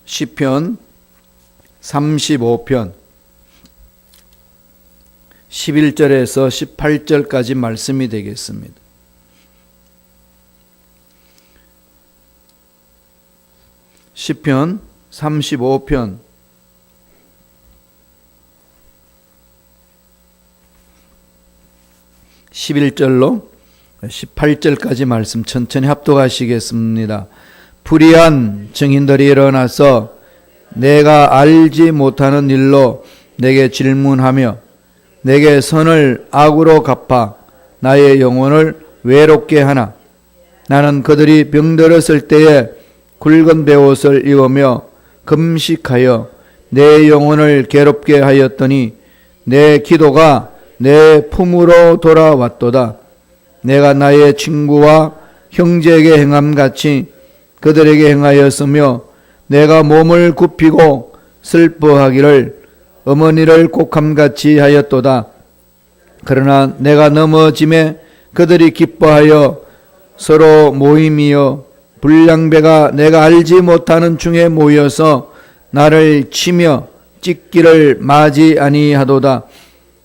시편 35편 11절에서 18절까지 말씀이 되겠습니다. 시편 35편 11절로 18절까지 말씀 천천히 합독하시겠습니다. 불의한 증인들이 일어나서 내가 알지 못하는 일로 내게 질문하며 내게 선을 악으로 갚아 나의 영혼을 외롭게 하나. 나는 그들이 병들었을 때에 굵은 베옷을 입으며 금식하여 내 영혼을 괴롭게 하였더니 내 기도가 내 품으로 돌아왔도다. 내가 나의 친구와 형제에게 행함같이 그들에게 행하였으며 내가 몸을 굽히고 슬퍼하기를 어머니를 곡함같이 하였도다. 그러나 내가 넘어짐에 그들이 기뻐하여 서로 모임이여 불량배가 내가 알지 못하는 중에 모여서 나를 치며 찢기를 마지 아니하도다.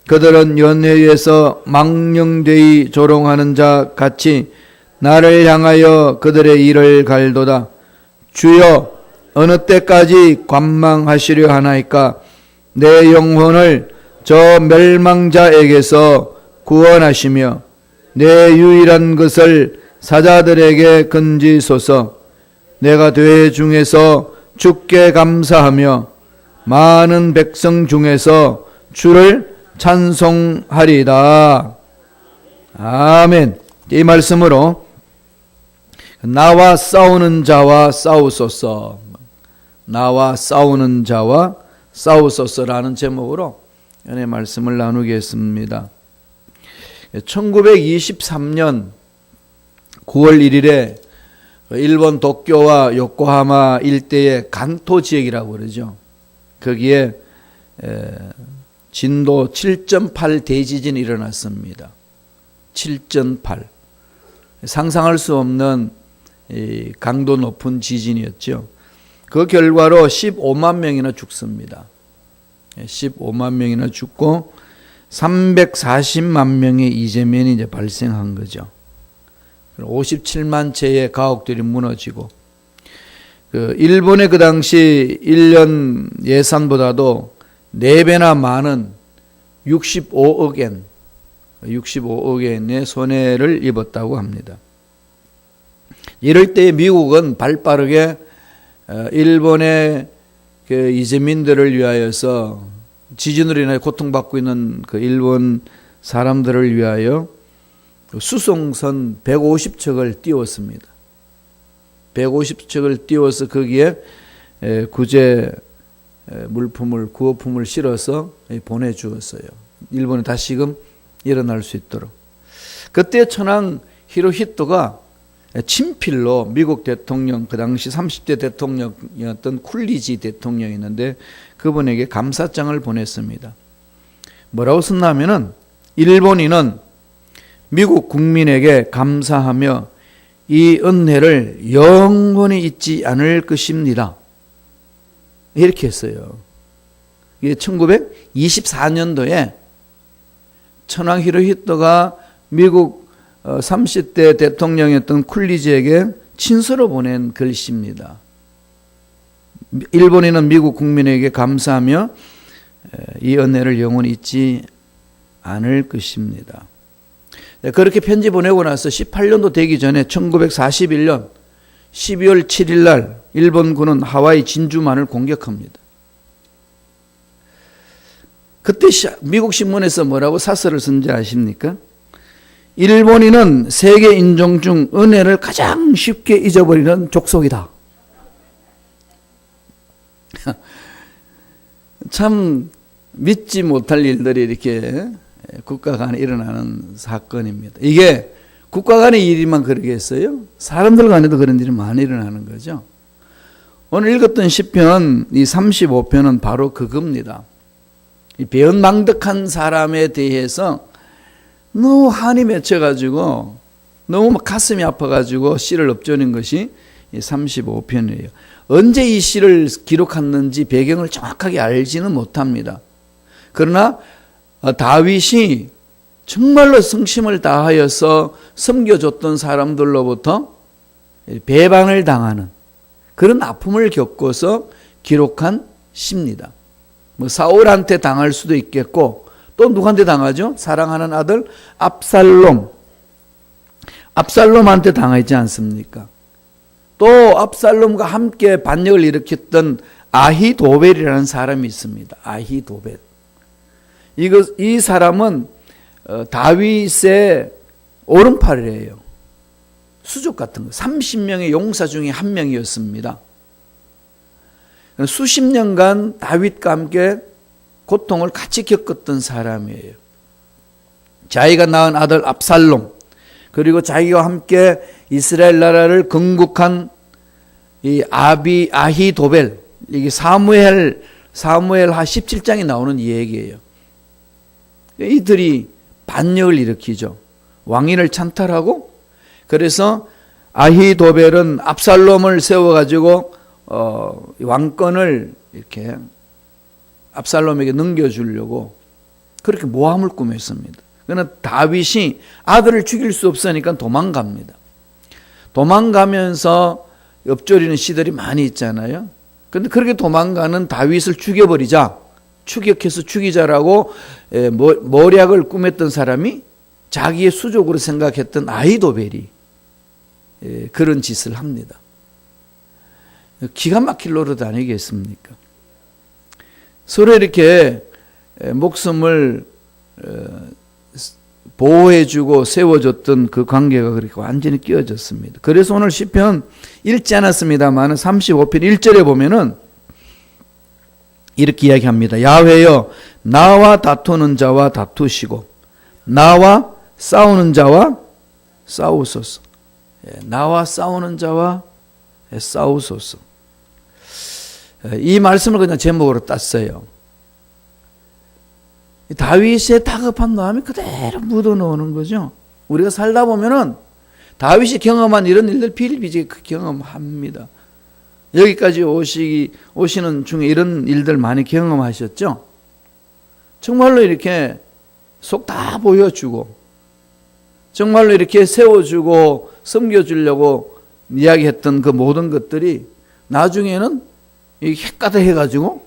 그들은 연회에서 망령되이 조롱하는 자 같이 나를 향하여 그들의 일을 갈도다. 주여 어느 때까지 관망하시려 하나이까? 내 영혼을 저 멸망자에게서 구원하시며 내 유일한 것을 사자들에게 건지소서. 내가 대회 중에서 주께 감사하며 많은 백성 중에서 주를 찬송하리다. 아멘. 이 말씀으로 나와 싸우는 자와 싸우소서, 나와 싸우는 자와 싸우소서라는 제목으로 연의 말씀을 나누겠습니다. 1923년 9월 1일에 일본 도쿄와 요코하마 일대의 간토 지역이라고 그러죠. 거기에 진도 7.8 대지진이 일어났습니다. 7.8. 상상할 수 없는 강도 높은 지진이었죠. 그 결과로 15만 명이나 죽습니다. 15만 명이나 죽고 340만 명의 이재민이 이제 발생한 거죠. 57만 채의 가옥들이 무너지고, 일본의 그 당시 1년 예산보다도 4배나 많은 65억 엔의 손해를 입었다고 합니다. 이럴 때 미국은 발빠르게 일본의 그 이재민들을 위하여서 지진으로 인해 고통받고 있는 그 일본 사람들을 위하여 수송선 150척을 띄웠습니다. 150척을 띄워서 거기에 구제 물품을, 구호품을 실어서 보내주었어요. 일본이 다시금 일어날 수 있도록. 그때 천황 히로히토가 친필로 미국 대통령, 그 당시 30대 대통령이었던 쿨리지 대통령이 있는데 그분에게 감사장을 보냈습니다. 뭐라고 썼냐면은 일본인은 미국 국민에게 감사하며 이 은혜를 영원히 잊지 않을 것입니다. 이렇게 했어요. 이게 1924년도에 천황 히로히토가 미국 30대 대통령이었던 쿨리지에게 친서로 보낸 글씨입니다. 일본인은 미국 국민에게 감사하며 이 은혜를 영원히 잊지 않을 것입니다. 그렇게 편지 보내고 나서 18년도 되기 전에 1941년 12월 7일 날 일본군은 하와이 진주만을 공격합니다. 그때 미국 신문에서 뭐라고 사설을 쓴지 아십니까? 일본인은 세계 인종 중 은혜를 가장 쉽게 잊어버리는 족속이다. 참 믿지 못할 일들이 이렇게 국가 간에 일어나는 사건입니다. 이게 국가 간의 일이만 그러겠어요? 사람들 간에도 그런 일이 많이 일어나는 거죠. 오늘 읽었던 시편 이 35편은 바로 그겁니다. 이 배은망덕한 사람에 대해서 너무 한이 맺혀가지고 너무 가슴이 아파가지고 씨를 엎조는 것이 35편이에요. 언제 이 시를 기록했는지 배경을 정확하게 알지는 못합니다. 그러나 다윗이 정말로 성심을 다하여서 섬겨줬던 사람들로부터 배반을 당하는 그런 아픔을 겪어서 기록한 시입니다. 뭐 사울한테 당할 수도 있겠고 또 누구한테 당하죠? 사랑하는 아들 압살롬한테 당하지 않습니까? 또 압살롬과 함께 반역을 일으켰던 아히도벨이라는 사람이 있습니다. 아히도벨. 이 사람은 다윗의 오른팔이에요. 수족 같은 거. 30명의 용사 중에 한 명이었습니다. 수십 년간 다윗과 함께 고통을 같이 겪었던 사람이에요. 자기가 낳은 아들 압살롬, 그리고 자기와 함께 이스라엘 나라를 건국한 이 아히도벨, 이게 사무엘하 17장에 나오는 이야기예요. 이들이 반역을 일으키죠. 왕위를 찬탈하고, 그래서 아히도벨은 압살롬을 세워가지고 왕권을 이렇게 압살롬에게 넘겨주려고 그렇게 모함을 꾸몄습니다. 그러나 다윗이 아들을 죽일 수 없으니까 도망갑니다. 도망가면서 엎조리는 시들이 많이 있잖아요. 그런데 그렇게 도망가는 다윗을 죽여버리자, 추격해서 죽이자라고谋略을 꾸몄던 사람이 자기의 수족으로 생각했던 아히도벨이 그런 짓을 합니다. 기가 막힐 노릇 아니겠습니까? 서로 이렇게 목숨을 보호해주고 세워줬던 그 관계가 그렇게 완전히 끼어졌습니다. 그래서 오늘 시편 읽지 않았습니다만 35편 1절에 보면은 이렇게 이야기합니다. 야훼여 나와 다투는 자와 다투시고 나와 싸우는 자와 싸우소서. 나와 싸우는 자와 싸우소서. 이 말씀을 그냥 제목으로 땄어요. 다윗의 다급한 마음이 그대로 묻어놓는 거죠. 우리가 살다 보면은 다윗이 경험한 이런 일들 비일비재하게 경험합니다. 여기까지 오시는 중에 이런 일들 많이 경험하셨죠? 정말로 이렇게 속 다 보여주고 정말로 이렇게 세워주고 섬겨주려고 이야기했던 그 모든 것들이 나중에는 헷가닥해가지고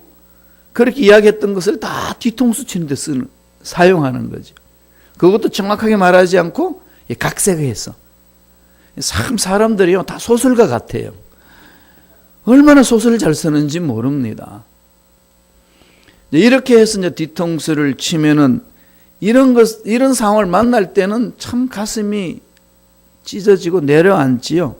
그렇게 이야기했던 것을 다 뒤통수 치는 데 사용하는 거죠. 그것도 정확하게 말하지 않고 각색해서. 참 사람들이요 다 소설가 같아요. 얼마나 소설을 잘 쓰는지 모릅니다. 이렇게 해서 이제 뒤통수를 치면은 이런 상황을 만날 때는 참 가슴이 찢어지고 내려앉지요.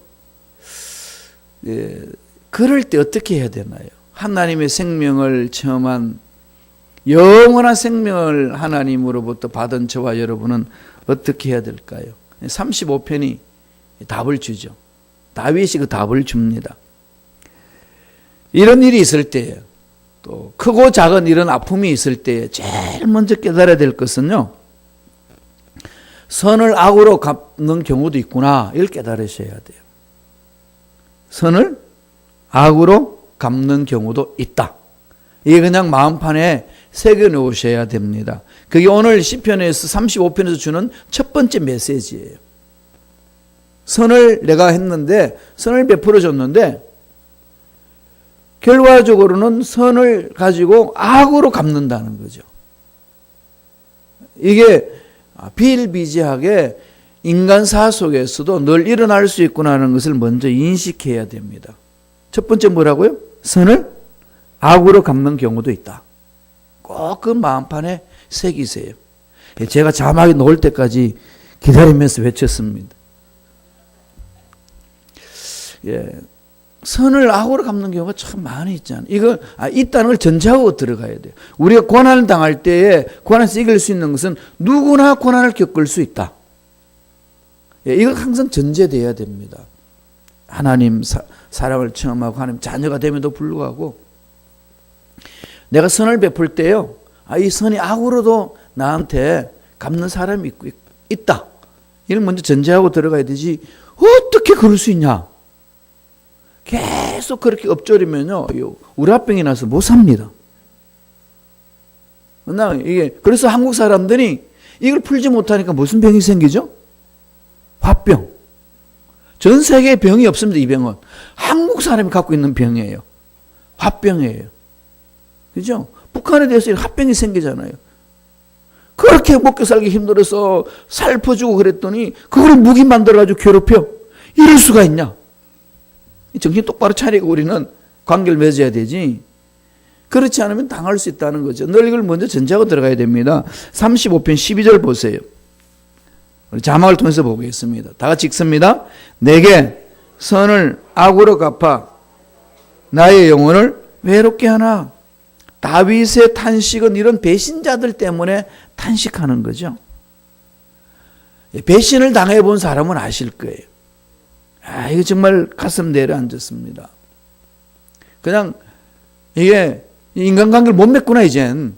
그럴 때 어떻게 해야 되나요? 하나님의 생명을 체험한 영원한 생명을 하나님으로부터 받은 저와 여러분은 어떻게 해야 될까요? 35편이 답을 주죠. 다윗이 그 답을 줍니다. 이런 일이 있을 때, 또 크고 작은 이런 아픔이 있을 때 제일 먼저 깨달아야 될 것은요, 선을 악으로 갚는 경우도 있구나, 이걸 깨달으셔야 돼요. 선을 악으로 갚는 경우도 있다. 이게 그냥 마음판에 새겨 놓으셔야 됩니다. 그게 오늘 시편에서 35편에서 주는 첫 번째 메시지예요. 선을 내가 했는데, 선을 베풀어 줬는데 결과적으로는 선을 가지고 악으로 갚는다는 거죠. 이게 비일비재하게 인간사 속에서도 늘 일어날 수 있구나 하는 것을 먼저 인식해야 됩니다. 첫 번째 뭐라고요? 선을 악으로 갚는 경우도 있다. 꼭 그 마음판에 새기세요. 제가 자막이 나올 때까지 기다리면서 외쳤습니다. 선을 악으로 갚는 경우가 참 많이 있잖아요. 이거 있다는 걸 전제하고 들어가야 돼요. 우리가 고난을 당할 때에 고난에서 이길 수 있는 것은 누구나 고난을 겪을 수 있다. 이거 항상 전제돼야 됩니다. 하나님 사랑을 체험하고 하나님 자녀가 됨에도 불구하고 내가 선을 베풀 때요, 이 선이 악으로도 나한테 갚는 사람이 있다. 이걸 먼저 전제하고 들어가야 되지. 어떻게 그럴 수 있냐? 계속 그렇게 엎조리면요, 우라병이 나서 못 삽니다. 그래서 한국 사람들이 이걸 풀지 못하니까 무슨 병이 생기죠? 화병. 전 세계에 병이 없습니다, 이 병은. 한국 사람이 갖고 있는 병이에요. 화병이에요. 그죠? 북한에 대해서 화병이 생기잖아요. 그렇게 먹고 살기 힘들어서 살퍼주고 그랬더니 그걸 무기 만들어가지고 괴롭혀. 이럴 수가 있냐? 정신 똑바로 차리고 우리는 관계를 맺어야 되지. 그렇지 않으면 당할 수 있다는 거죠. 늘 이걸 먼저 전제하고 들어가야 됩니다. 35편 12절 보세요. 우리 자막을 통해서 보겠습니다. 다 같이 읽습니다. 내게 선을 악으로 갚아 나의 영혼을 외롭게 하나. 다윗의 탄식은 이런 배신자들 때문에 탄식하는 거죠. 배신을 당해본 사람은 아실 거예요. 이거 정말 가슴 내려앉았습니다. 그냥 이게 인간관계를 못 맺구나 이젠.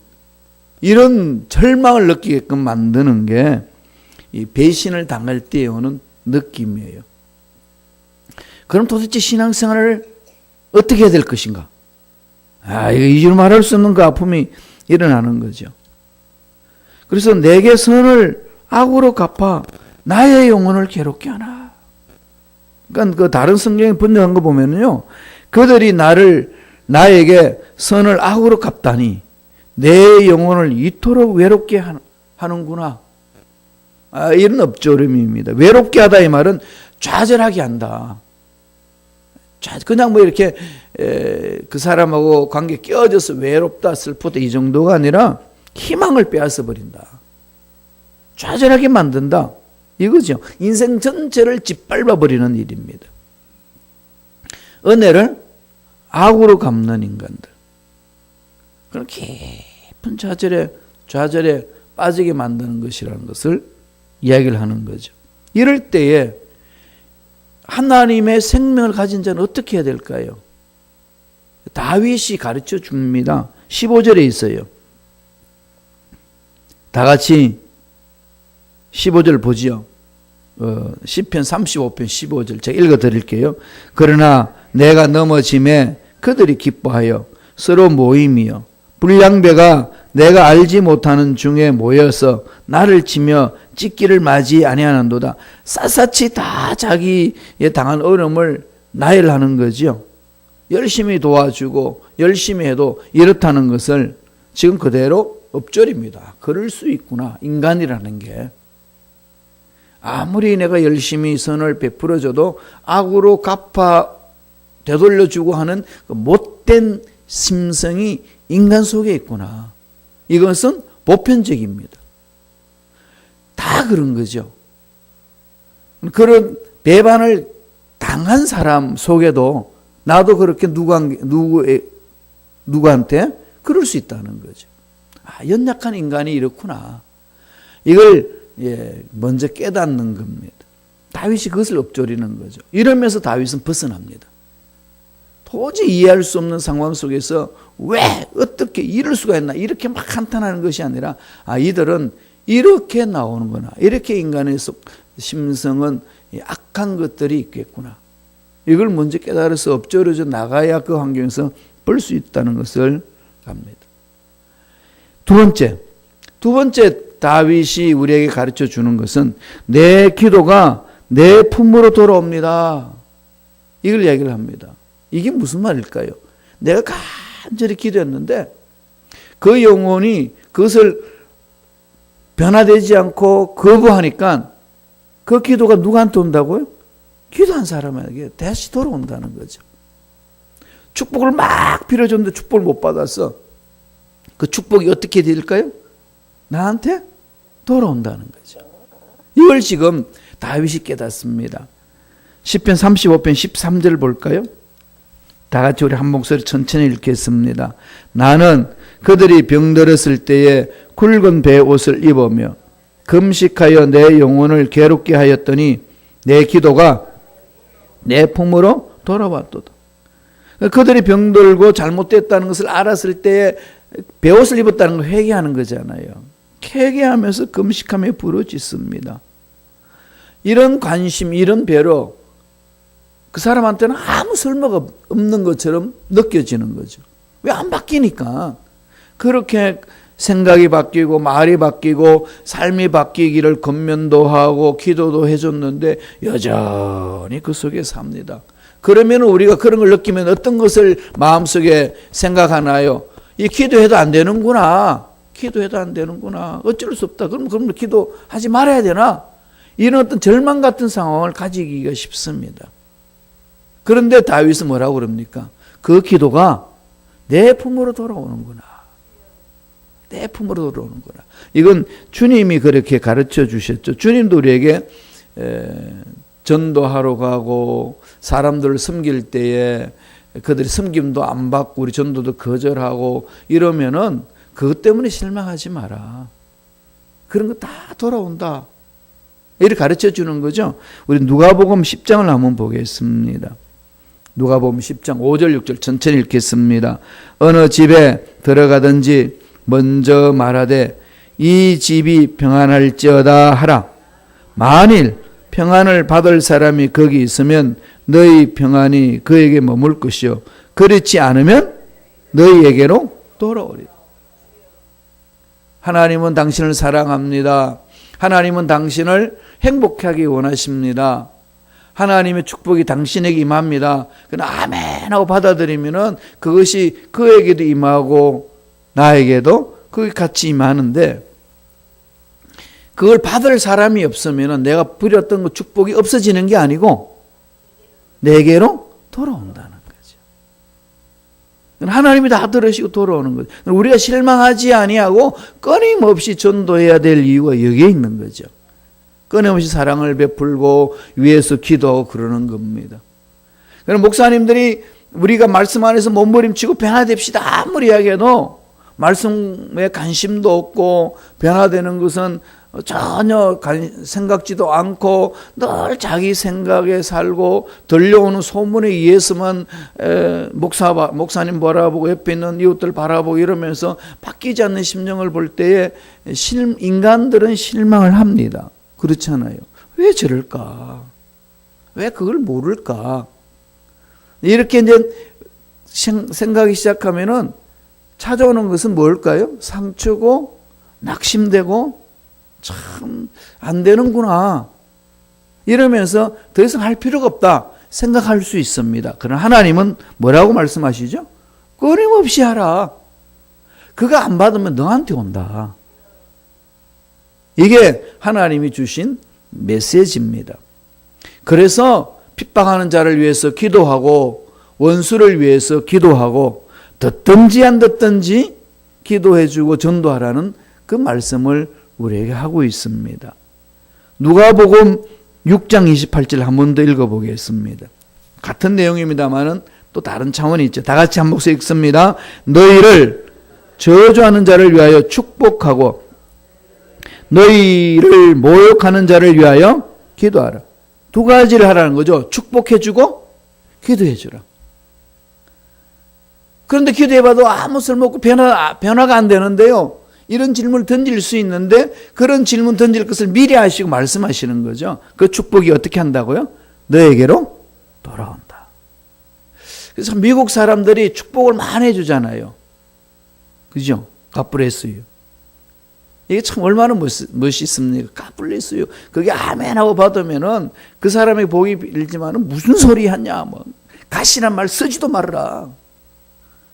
이런 절망을 느끼게끔 만드는 게 이 배신을 당할 때 오는 느낌이에요. 그럼 도대체 신앙생활을 어떻게 해야 될 것인가? 이거 이유로 말할 수 없는 그 아픔이 일어나는 거죠. 그래서 내게 선을 악으로 갚아 나의 영혼을 괴롭게 하나. 그러니까 그 다른 성경에 번역한 거 보면요, 그들이 나에게 선을 악으로 갚다니 내 영혼을 이토록 외롭게 하는구나. 이런 엎조름입니다. 외롭게 하다 이 말은 좌절하게 한다. 그냥 뭐 이렇게 그 사람하고 관계 깨어져서 외롭다 슬프다 이 정도가 아니라 희망을 빼앗아 버린다. 좌절하게 만든다. 이거죠. 인생 전체를 짓밟아 버리는 일입니다. 은혜를 악으로 갚는 인간들. 그런 깊은 좌절에 빠지게 만드는 것이라는 것을 이야기를 하는 거죠. 이럴 때에 하나님의 생명을 가진 자는 어떻게 해야 될까요? 다윗이 가르쳐 줍니다. 15절에 있어요. 다 같이 15절 보지요. 시편 35편 15절 제가 읽어 드릴게요. 그러나 내가 넘어짐에 그들이 기뻐하여 서로 모임이여 불량배가 내가 알지 못하는 중에 모여서 나를 치며 찢기를 맞이 아니하는도다. 샅샅이 다 자기의 당한 어려움을 나열하는 거죠. 열심히 도와주고 열심히 해도 이렇다는 것을 지금 그대로 엎조립니다. 그럴 수 있구나. 인간이라는 게. 아무리 내가 열심히 선을 베풀어줘도 악으로 갚아 되돌려주고 하는 그 못된 심성이 인간 속에 있구나. 이것은 보편적입니다. 다 그런 거죠. 그런 배반을 당한 사람 속에도 나도 그렇게 누구한테 그럴 수 있다는 거죠. 연약한 인간이 이렇구나. 이걸 먼저 깨닫는 겁니다. 다윗이 그것을 엎조리는 거죠. 이러면서 다윗은 벗어납니다. 도저히 이해할 수 없는 상황 속에서 왜 어떻게 이럴 수가 있나 이렇게 막 한탄하는 것이 아니라 이들은 이렇게 나오는구나. 이렇게 인간의 심성은 악한 것들이 있겠구나. 이걸 먼저 깨달아서 엎조려져 나가야 그 환경에서 볼 수 있다는 것을 갑니다. 두 번째 다윗이 우리에게 가르쳐 주는 것은 내 기도가 내 품으로 돌아옵니다. 이걸 이야기를 합니다. 이게 무슨 말일까요? 내가 간절히 기도했는데 그 영혼이 그것을 변화되지 않고 거부하니까 그 기도가 누구한테 온다고요? 기도한 사람에게 다시 돌아온다는 거죠. 축복을 막 빌어줬는데 축복을 못 받았어. 그 축복이 어떻게 될까요? 나한테 돌아온다는 거죠. 이걸 지금 다윗이 깨닫습니다. 시편 35편 13절 볼까요? 다 같이 우리 한 목소리 천천히 읽겠습니다. 나는 그들이 병들었을 때에 굵은 배 옷을 입으며 금식하여 내 영혼을 괴롭게 하였더니 내 기도가 내 품으로 돌아왔도다. 그들이 병들고 잘못됐다는 것을 알았을 때에 배옷을 입었다는 걸 회개하는 거잖아요. 회개하면서 금식하며 부르짖습니다. 이런 관심, 이런 배로 그 사람한테는 아무 쓸모가 없는 것처럼 느껴지는 거죠. 왜 안 바뀌니까. 그렇게 생각이 바뀌고 말이 바뀌고 삶이 바뀌기를 권면도 하고 기도도 해줬는데 여전히 그 속에 삽니다. 그러면 우리가 그런 걸 느끼면 어떤 것을 마음속에 생각하나요? 이 기도해도 안 되는구나. 기도해도 안 되는구나. 어쩔 수 없다. 그럼 기도하지 말아야 되나? 이런 어떤 절망 같은 상황을 가지기가 쉽습니다. 그런데 다윗은 뭐라고 그럽니까? 그 기도가 내 품으로 돌아오는구나. 내 품으로 돌아오는구나. 이건 주님이 그렇게 가르쳐 주셨죠. 주님도 우리에게 전도하러 가고 사람들을 섬길 때에 그들이 섬김도 안 받고 우리 전도도 거절하고 이러면은 그것 때문에 실망하지 마라. 그런 거 다 돌아온다. 이렇게 가르쳐 주는 거죠. 우리 누가복음 10장을 한번 보겠습니다. 누가복음 10장 5절 6절 천천히 읽겠습니다. 어느 집에 들어가든지 먼저 말하되 이 집이 평안할지어다 하라. 만일 평안을 받을 사람이 거기 있으면 너희 평안이 그에게 머물 것이요 그렇지 않으면 너희에게로 돌아오리라. 하나님은 당신을 사랑합니다. 하나님은 당신을 행복하게 원하십니다. 하나님의 축복이 당신에게 임합니다. 그러나 아멘 하고 받아들이면은 그것이 그에게도 임하고 나에게도 그게 같이 임하는데 그걸 받을 사람이 없으면은 내가 부렸던 그 축복이 없어지는 게 아니고 내게로 돌아온다는 거죠. 하나님이 다 들으시고 돌아오는 거죠. 우리가 실망하지 아니하고 끊임없이 전도해야 될 이유가 여기에 있는 거죠. 끊임없이 사랑을 베풀고 위에서 기도하고 그러는 겁니다. 그럼 목사님들이 우리가 말씀 안에서 몸부림치고 변화됩시다 아무리 이야기해도 말씀에 관심도 없고 변화되는 것은 전혀 생각지도 않고 늘 자기 생각에 살고 들려오는 소문에 의해서만 목사님 바라보고 옆에 있는 이웃들 바라보고 이러면서 바뀌지 않는 심령을 볼 때에 인간들은 실망을 합니다. 그렇잖아요. 왜 저럴까? 왜 그걸 모를까? 이렇게 이제 생각이 시작하면은 찾아오는 것은 뭘까요? 상처고 낙심되고 참 안 되는구나 이러면서 더 이상 할 필요가 없다 생각할 수 있습니다. 그러나 하나님은 뭐라고 말씀하시죠? 끊임없이 하라. 그거 안 받으면 너한테 온다. 이게 하나님이 주신 메시지입니다. 그래서 핍박하는 자를 위해서 기도하고 원수를 위해서 기도하고 듣든지 안 듣든지 기도해주고 전도하라는 그 말씀을 우리에게 하고 있습니다. 누가복음 6장 28절 한 번 더 읽어보겠습니다. 같은 내용입니다만은 또 다른 차원이 있죠. 다 같이 한 목소리 읽습니다. 너희를 저주하는 자를 위하여 축복하고 너희를 모욕하는 자를 위하여 기도하라. 두 가지를 하라는 거죠. 축복해주고 기도해주라. 그런데 기도해봐도 아무 쓸모없고 변화가 안 되는데요. 이런 질문을 던질 수 있는데 그런 질문 던질 것을 미리 하시고 말씀하시는 거죠. 그 축복이 어떻게 한다고요? 너에게로 돌아온다. 그래서 미국 사람들이 축복을 많이 해주잖아요. 그죠? 가브레스유. 이게 참 얼마나 멋있습니까? 가브레스유. 그게 아멘하고 받으면은 그 사람의 복이 빌지만은 무슨 소리 하냐. 뭐 가시란 말 쓰지도 말라.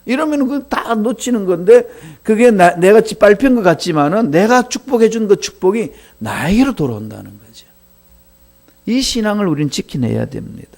이러면 그 다 놓치는 건데 그게 내가 짓밟힌 것 같지만은 내가 축복해 준 그 축복이 나에게로 돌아온다는 거죠. 이 신앙을 우리는 지켜내야 됩니다.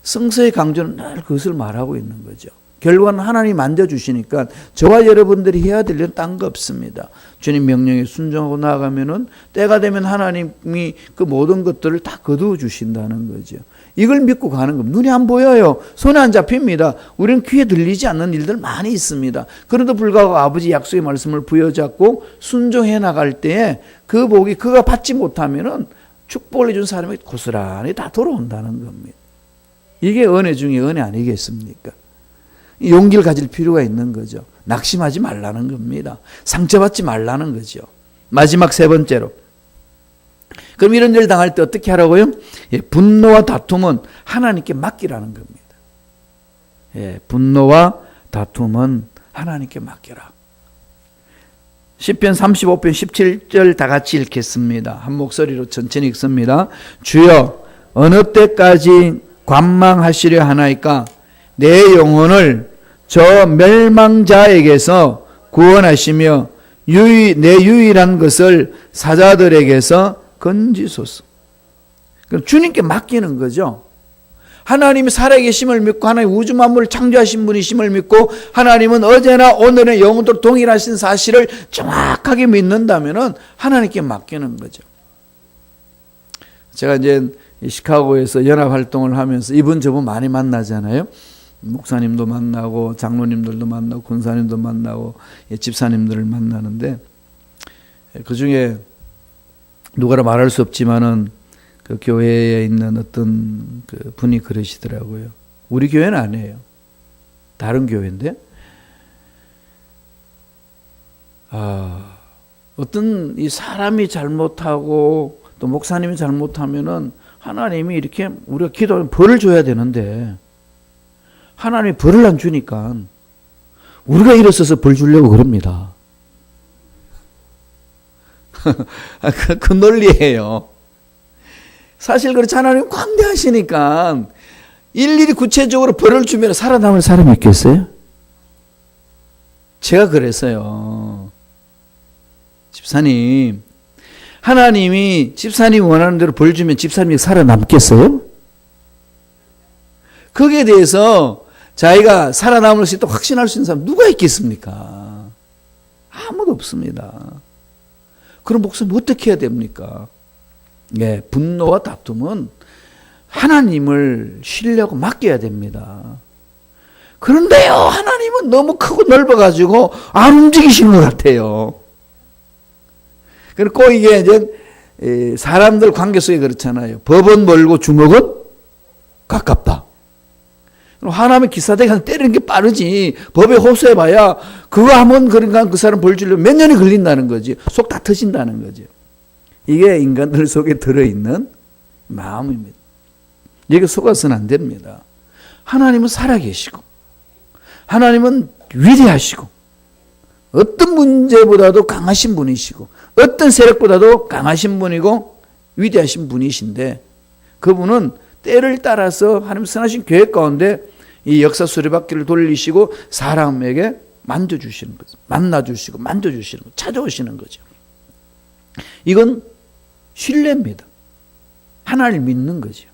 성서의 강조는 늘 그것을 말하고 있는 거죠. 결과는 하나님이 만져주시니까 저와 여러분들이 해야 될 일은 딴 거 없습니다. 주님 명령에 순종하고 나아가면은 때가 되면 하나님이 그 모든 것들을 다 거두어 주신다는 거죠. 이걸 믿고 가는 겁니다. 눈이 안 보여요. 손에 안 잡힙니다. 우리는 귀에 들리지 않는 일들 많이 있습니다. 그런데도 불구하고 아버지 약속의 말씀을 부여잡고 순종해 나갈 때에 그 복이 그가 받지 못하면은 축복을 해준 사람이 고스란히 다 돌아온다는 겁니다. 이게 은혜 중에 은혜 아니겠습니까? 용기를 가질 필요가 있는 거죠. 낙심하지 말라는 겁니다. 상처받지 말라는 거죠. 마지막 세 번째로 그럼 이런 일을 당할 때 어떻게 하라고요? 예, 분노와 다툼은 하나님께 맡기라는 겁니다. 예, 분노와 다툼은 하나님께 맡겨라. 시편 35편 17절 다 같이 읽겠습니다. 한 목소리로 천천히 읽습니다. 주여 어느 때까지 관망하시려 하나이까? 내 영혼을 저 멸망자에게서 구원하시며 내 유일한 것을 사자들에게서 건지소서. 그럼 주님께 맡기는 거죠. 하나님이 살아계심을 믿고 하나님 우주 만물을 창조하신 분이심을 믿고 하나님은 어제나 오늘은 영원토록 동일하신 사실을 정확하게 믿는다면 하나님께 맡기는 거죠. 제가 이제 시카고에서 연합활동을 하면서 이분 저분 많이 만나잖아요. 목사님도 만나고 장로님들도 만나고 군사님도 만나고 집사님들을 만나는데 그 중에 누가라 말할 수 없지만은 그 교회에 있는 어떤 그 분이 그러시더라고요. 우리 교회는 아니에요. 다른 교회인데 어떤 이 사람이 잘못하고 또 목사님이 잘못하면은 하나님이 이렇게 우리가 기도하면 벌을 줘야 되는데 하나님이 벌을 안 주니까 우리가 일어서서 벌 주려고 그럽니다. 그 논리예요. 사실 그렇지 하나님 광대하시니까 일일이 구체적으로 벌을 주면 살아남을 사람이 있겠어요? 제가 그랬어요. 집사님, 하나님이 집사님이 원하는 대로 벌 주면 집사님이 살아남겠어요? 거기에 대해서 자기가 살아남을 수 있다고 확신할 수 있는 사람 누가 있겠습니까? 아무도 없습니다. 그럼 목사님 어떻게 해야 됩니까? 네, 분노와 다툼은 하나님을 신뢰하고 맡겨야 됩니다. 그런데요, 하나님은 너무 크고 넓어가지고 안 움직이시는 것 같아요. 그리고 이게 이제 사람들 관계 속에 그렇잖아요. 법은 멀고 주먹은 가깝다. 하나님의 기사대가 때리는 게 빠르지. 법에 호소해봐야 그거 하면 그러니까 그 사람 벌 주려면 몇 년이 걸린다는 거지. 속 다 터진다는 거죠. 이게 인간들 속에 들어있는 마음입니다. 여기 속아서는 안 됩니다. 하나님은 살아계시고 하나님은 위대하시고 어떤 문제보다도 강하신 분이시고 어떤 세력보다도 강하신 분이고 위대하신 분이신데 그분은 때를 따라서 하나님 선하신 계획 가운데 이 역사 수레바퀴를 돌리시고 사람에게 만져주시는 거죠. 만나주시고 만져주시는 거죠. 찾아오시는 거죠. 이건 신뢰입니다. 하나님을 믿는 거죠.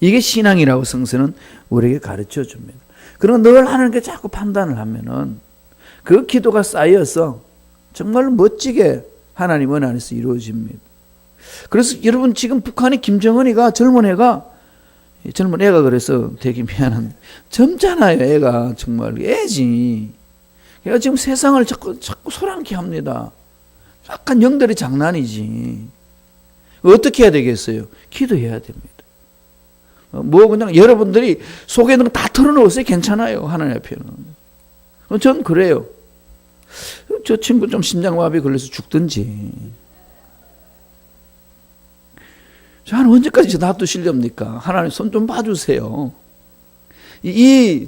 이게 신앙이라고 성서는 우리에게 가르쳐 줍니다. 그러나 늘 하나님께 자꾸 판단을 하면은 그 기도가 쌓여서 정말 멋지게 하나님 은 안에서 이루어집니다. 그래서 여러분 지금 북한의 김정은이가 젊은 애가 그래서 되게 미안한데 젊잖아요. 애가 정말 애지. 걔가 지금 세상을 자꾸 소란케 합니다. 약간 영들의 장난이지. 어떻게 해야 되겠어요? 기도해야 됩니다. 뭐 그냥 여러분들이 속에 있는 거 다 털어놓으세요. 괜찮아요. 하나님 앞에는. 전 그래요. 저 친구 좀 심장마비 걸려서 죽든지. 저는 언제까지 놔두시렵니까? 하나님 손 좀 봐주세요.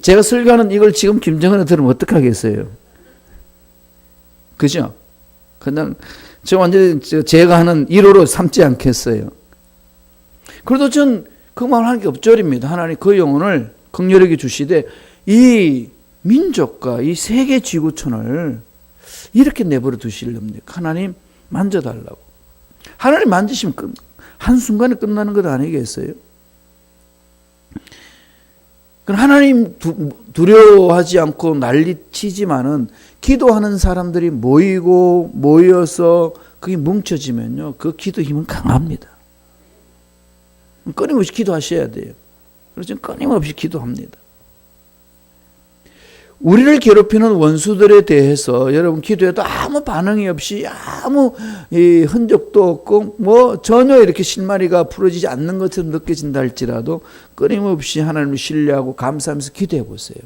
제가 설교하는 이걸 지금 김정은이 들으면 어떡하겠어요? 그죠? 그냥 저 완전히 제가 하는 1호로 삼지 않겠어요. 그래도 전 그 말 하는 게 없절입니다. 하나님 그 영혼을 긍휼하게 주시되 이 민족과 이 세계 지구촌을 이렇게 내버려 두시렵니까? 하나님 만져달라고. 하나님 만지시면 한순간에 끝나는 것 아니겠어요? 그럼 하나님 두려워하지 않고 난리치지만은 기도하는 사람들이 모여서 그게 뭉쳐지면요. 그 기도 힘은 강합니다. 끊임없이 기도하셔야 돼요. 그래서 끊임없이 기도합니다. 우리를 괴롭히는 원수들에 대해서 여러분 기도해도 아무 반응이 없이 아무 흔적도 없고 뭐 전혀 이렇게 실마리가 풀어지지 않는 것처럼 느껴진다 할지라도 끊임없이 하나님을 신뢰하고 감사하면서 기도해 보세요.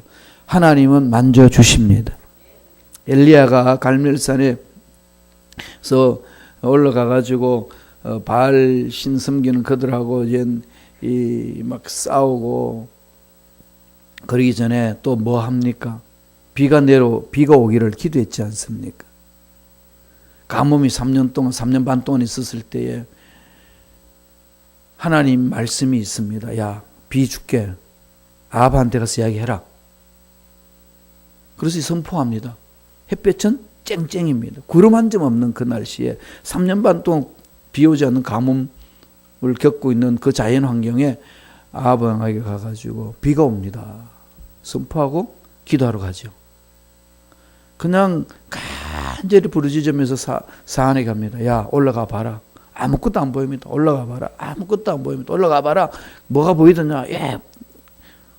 하나님은 만져주십니다. 엘리야가 갈멜산에서 올라가 가지고 바알 신 섬기는 그들하고 막 싸우고 그러기 전에 또 뭐 합니까? 비가 오기를 기도했지 않습니까? 가뭄이 3년 반 동안 있었을 때에 하나님 말씀이 있습니다. 야, 비 줄게. 아합한테 가서 이야기해라. 그래서 선포합니다. 햇볕은 쨍쨍입니다. 구름 한 점 없는 그 날씨에 3년 반 동안 비 오지 않는 가뭄을 겪고 있는 그 자연 환경에 아합 왕에게 가가지고 비가 옵니다. 선포하고 기도하러 가죠. 그냥 간절히 부르짖으면서 산에 갑니다. 야, 올라가 봐라. 아무것도 안 보입니다. 올라가 봐라. 아무것도 안 보입니다. 올라가 봐라. 뭐가 보이더냐? 예,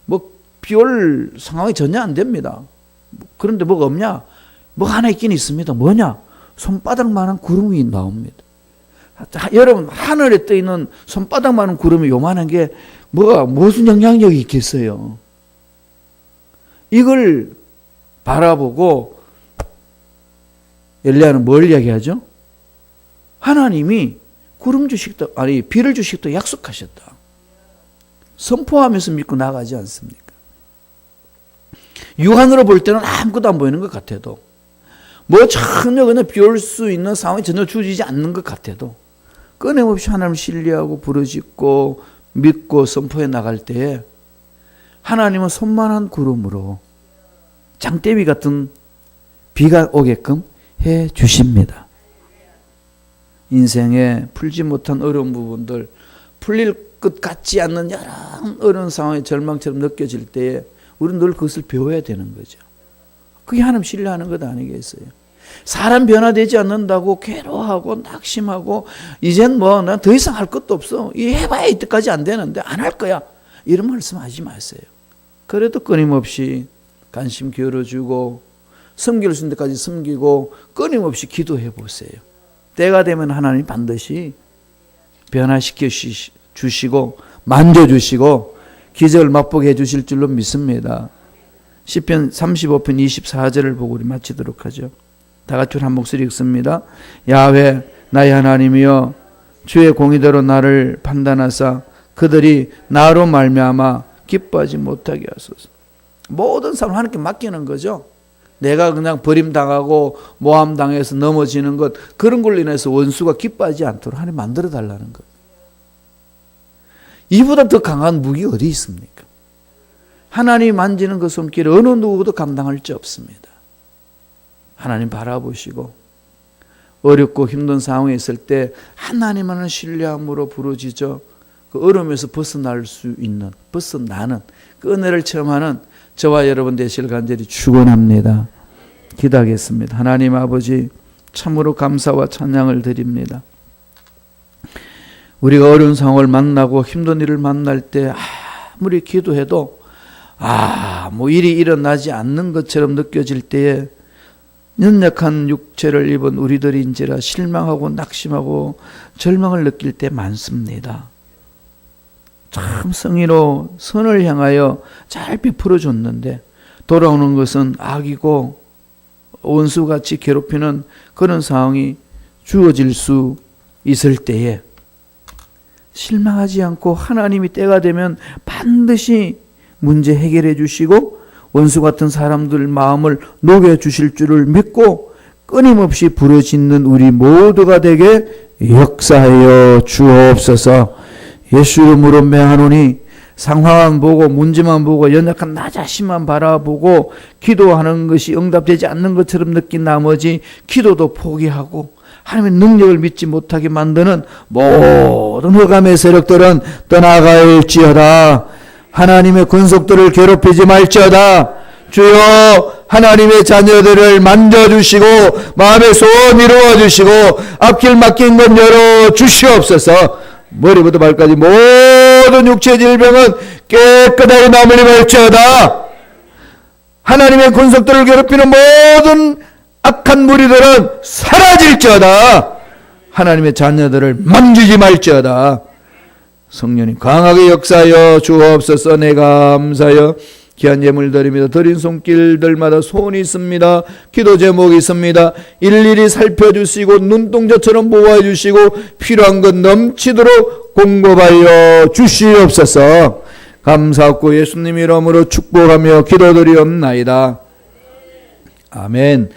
뭐 비 올 상황이 전혀 안 됩니다. 그런데 뭐가 없냐? 뭐가 하나 있긴 있습니다. 뭐냐? 손바닥만한 구름이 나옵니다. 여러분, 하늘에 떠 있는 손바닥만한 구름이 요만한 게 무슨 영향력이 있겠어요? 이걸 바라보고 엘리야는 뭘 이야기하죠? 하나님이 비를 주시겠다 약속하셨다. 선포하면서 믿고 나가지 않습니까? 육안으로 볼 때는 아무것도 안 보이는 것 같아도, 전혀 그냥 비 올 수 있는 상황이 전혀 주어지지 않는 것 같아도, 끊임없이 하나님을 신뢰하고 부르짖고 믿고 선포해 나갈 때에 하나님은 손만한 구름으로 장대비 같은 비가 오게끔 해 주십니다. 인생에 풀지 못한 어려운 부분들, 풀릴 것 같지 않는 여러 어려운 상황이 절망처럼 느껴질 때에 우리는 늘 그것을 배워야 되는 거죠. 그게 하나님 신뢰하는 것 아니겠어요? 사람 변화되지 않는다고 괴로워하고 낙심하고 이젠 난 더 이상 할 것도 없어. 해봐야 이때까지 안 되는데 안 할 거야. 이런 말씀하지 마세요. 그래도 끊임없이 관심 기울여주고 섬길 수 있는 데까지 섬기고 끊임없이 기도해 보세요. 때가 되면 하나님 반드시 변화시켜 주시고 만져주시고 기적을 맛보게 해주실 줄로 믿습니다. 시편 35편 24절을 보고 우리 마치도록 하죠. 다 같이 한 목소리 읽습니다. 야훼 나의 하나님이여, 주의 공의대로 나를 판단하사 그들이 나로 말미암아 기뻐하지 못하게 하소서. 모든 삶을 하나님께 맡기는 거죠. 내가 그냥 버림당하고 모함당해서 넘어지는 것, 그런 걸로 인해서 원수가 기뻐하지 않도록 하나님 만들어 달라는 것. 이보다 더 강한 무기 어디 있습니까? 하나님 만지는 그 손길 어느 누구도 감당할 수 없습니다. 하나님 바라보시고 어렵고 힘든 상황에 있을 때 하나님만을 신뢰함으로 부르짖어 그 어려움에서 벗어나는 그 은혜를 체험하는 저와 여러분 되시길 간절히 축원합니다. 기도하겠습니다. 하나님 아버지, 참으로 감사와 찬양을 드립니다. 우리가 어려운 상황을 만나고 힘든 일을 만날 때 아무리 기도해도 일이 일어나지 않는 것처럼 느껴질 때에 연약한 육체를 입은 우리들인지라 실망하고 낙심하고 절망을 느낄 때 많습니다. 참 성의로 선을 향하여 잘 베풀어 줬는데 돌아오는 것은 악이고 원수같이 괴롭히는 그런 상황이 주어질 수 있을 때에 실망하지 않고 하나님이 때가 되면 반드시 문제 해결해 주시고 원수 같은 사람들 마음을 녹여 주실 줄을 믿고 끊임없이 부르짖는 우리 모두가 되게 역사하여 주옵소서. 예수 이름으로 명하노니 상황만 보고 문제만 보고 연약한 나 자신만 바라보고 기도하는 것이 응답되지 않는 것처럼 느낀 나머지 기도도 포기하고 하나님의 능력을 믿지 못하게 만드는 모든 흑암의 세력들은 떠나갈지어다. 하나님의 권속들을 괴롭히지 말지어다. 주여, 하나님의 자녀들을 만져주시고 마음의 소원 이루어주시고 앞길 막힌 것 열어주시옵소서. 머리부터 발까지 모든 육체 질병은 깨끗하게 나물리 말지어다. 하나님의 권속들을 괴롭히는 모든 악한 무리들은 사라질지어다. 하나님의 자녀들을 만지지 말지어다. 성령님 강하게 역사하여 주옵소서. 내가 감사하여 귀한 예물 드립니다. 드린 손길들마다 소원이 있습니다. 기도 제목이 있습니다. 일일이 살펴주시고 눈동자처럼 보호해주시고 필요한 것 넘치도록 공급하여 주시옵소서. 감사하고 예수님 이름으로 축복하며 기도드리옵나이다. 아멘.